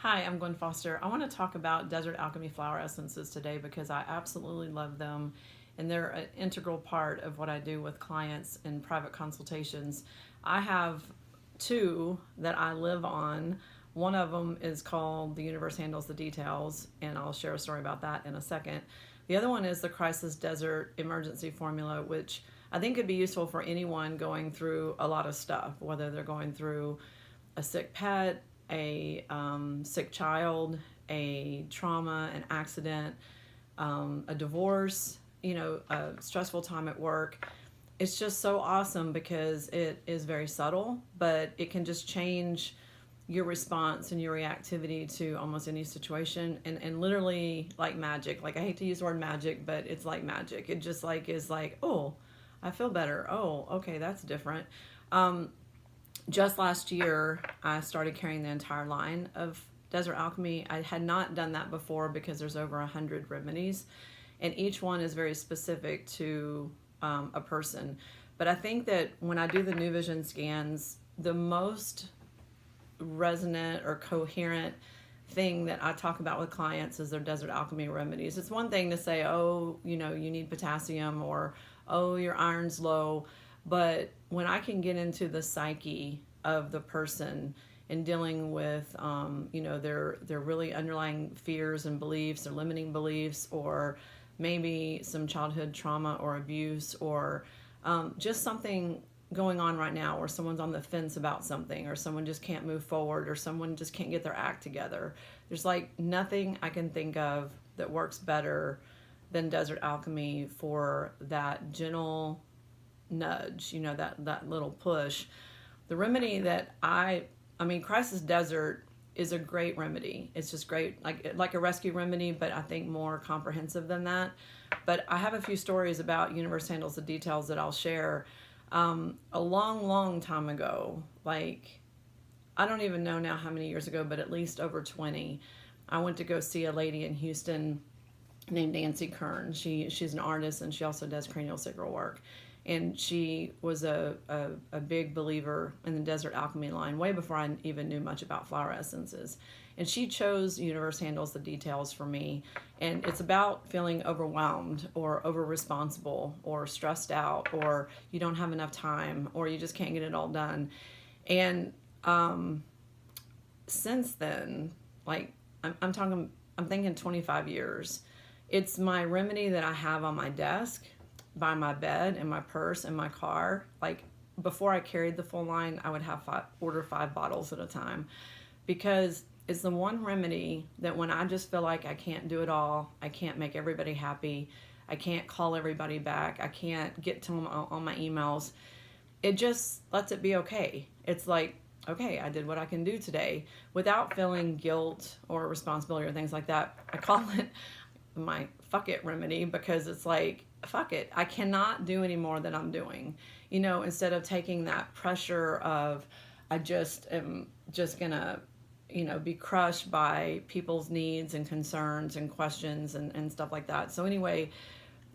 Hi, I'm Gwen Foster. I want to talk about Desert Alchemy flower essences today because I absolutely love them and they're an integral part of what I do with clients in private consultations. I have two that I live on. One of them is called The Universe Handles the Details, and I'll share a story about that in a second. The other one is the Crisis Desert Emergency Formula, which I think could be useful for anyone going through a lot of stuff, whether they're going through a sick pet, a sick child, a trauma, an accident, a divorce, a stressful time at work. It's just so awesome because it is very subtle, but it can just change your response and your reactivity to almost any situation, and literally like magic. Like, I hate to use the word magic, but it's like magic. It just like is like, oh, I feel better. Oh, okay, that's different. Just last year, I started carrying the entire line of Desert Alchemy. I had not done that before because there's over 100 remedies, and each one is very specific to a person. But I think that when I do the New Vision scans, the most resonant or coherent thing that I talk about with clients is their Desert Alchemy remedies. It's one thing to say, oh, you need potassium, or oh, your iron's low. But when I can get into the psyche of the person and dealing with, their really underlying fears and beliefs, their limiting beliefs, or maybe some childhood trauma or abuse, or just something going on right now, or someone's on the fence about something, or someone just can't move forward, or someone just can't get their act together. There's like nothing I can think of that works better than Desert Alchemy for that gentle nudge, that little push. The remedy that I mean, Crisis Desert is a great remedy. It's just great, like a rescue remedy, but I think more comprehensive than that. But I have a few stories about Universe Handles the Details that I'll share. A long time ago, like, I don't even know now how many years ago, but at least over 20, I went to go see a lady in Houston named Nancy Kern. She's an artist, and she also does cranial sacral work. And she was a big believer in the Desert Alchemy line way before I even knew much about flower essences. And she chose Universe Handles the Details for me. And it's about feeling overwhelmed or over responsible or stressed out, or you don't have enough time, or you just can't get it all done. And since then, like, I'm thinking 25 years. It's my remedy that I have on my desk, by my bed, in my purse, in my car. Like, before I carried the full line, I would order 5 bottles at a time, because it's the one remedy that when I just feel like I can't do it all, I can't make everybody happy, I can't call everybody back, I can't get to them on my emails, it just lets it be okay. It's like, okay, I did what I can do today without feeling guilt or responsibility or things like that. I call it my fuck it remedy, because it's like, fuck it, I cannot do any more than I'm doing. Instead of taking that pressure of, I just am just gonna, be crushed by people's needs and concerns and questions and stuff like that. So anyway,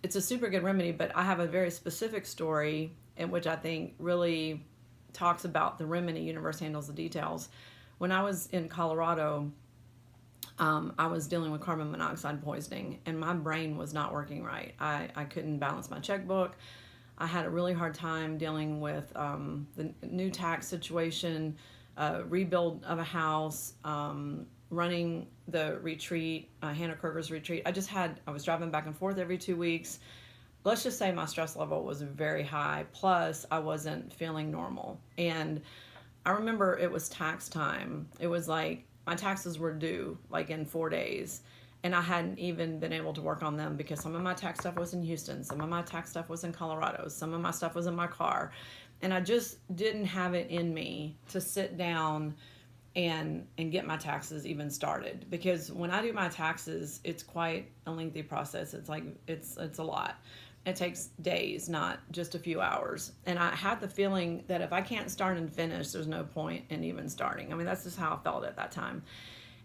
it's a super good remedy, but I have a very specific story in which I think really talks about the remedy Universe Handles the Details. When I was in Colorado, I was dealing with carbon monoxide poisoning, and my brain was not working right. I couldn't balance my checkbook. I had a really hard time dealing with the new tax situation, rebuild of a house, running the retreat, Hannah Kruger's retreat. I was driving back and forth every 2 weeks. Let's just say my stress level was very high, plus I wasn't feeling normal. And I remember it was tax time. It was like, my taxes were due like in 4 days, and I hadn't even been able to work on them because some of my tax stuff was in Houston, some of my tax stuff was in Colorado, some of my stuff was in my car, and I just didn't have it in me to sit down and get my taxes even started. Because when I do my taxes, it's quite a lengthy process. It's like, it's a lot. It takes days, not just a few hours. And I had the feeling that if I can't start and finish, there's no point in even starting. I mean, that's just how I felt at that time.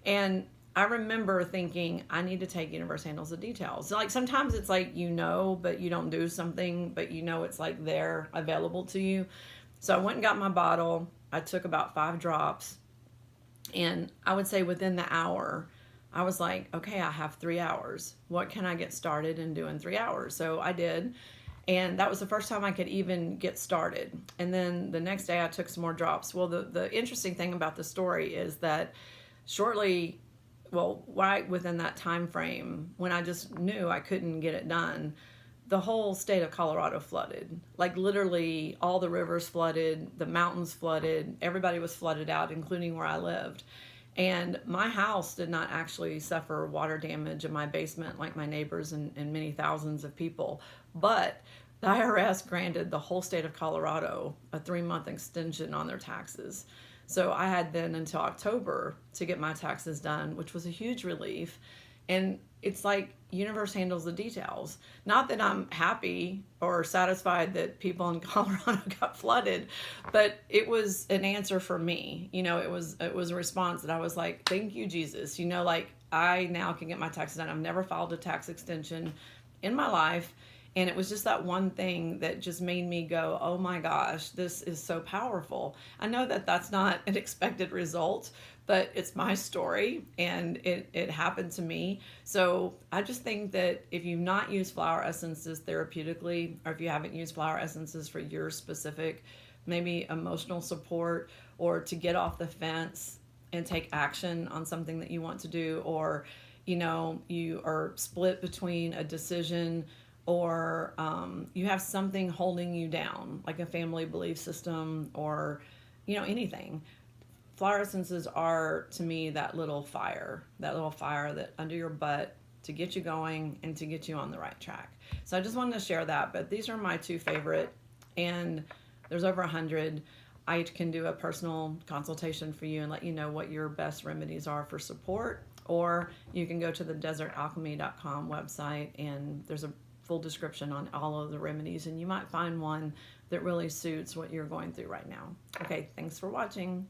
And I remember thinking, I need to take Universe Handles the Details. So, like, sometimes it's like, but you don't do something, but it's like there available to you. So I went and got my bottle. I took about 5 drops. And I would say within the hour, I was like, okay, I have 3 hours. What can I get started and do in 3 hours? So I did. And that was the first time I could even get started. And then the next day I took some more drops. Well, the interesting thing about the story is that shortly, well, right within that time frame, when I just knew I couldn't get it done, the whole state of Colorado flooded. Like literally all the rivers flooded, the mountains flooded, everybody was flooded out, including where I lived. And my house did not actually suffer water damage in my basement like my neighbors and many thousands of people. But the IRS granted the whole state of Colorado a 3-month extension on their taxes. So I had then until October to get my taxes done, which was a huge relief. And it's like universe handles the details. Not that I'm happy or satisfied that people in Colorado got flooded, but it was an answer for me. You know, it was a response that I was like, thank you, Jesus. You know, like I now can get my taxes done. I've never filed a tax extension in my life. And it was just that one thing that just made me go, oh my gosh, this is so powerful. I know that that's not an expected result, but it's my story and it happened to me. So I just think that if you've not used flower essences therapeutically, or if you haven't used flower essences for your specific, maybe emotional support, or to get off the fence and take action on something that you want to do, or, you know, you are split between a decision, or you have something holding you down, like a family belief system, or, you know, anything. Flower essences are, to me, that little fire that under your butt to get you going and to get you on the right track. So I just wanted to share that. But these are my two favorite, and there's over 100. I can do a personal consultation for you and let you know what your best remedies are for support, or you can go to the desertalchemy.com website, and there's a full description on all of the remedies, and you might find one that really suits what you're going through right now. Okay, thanks for watching.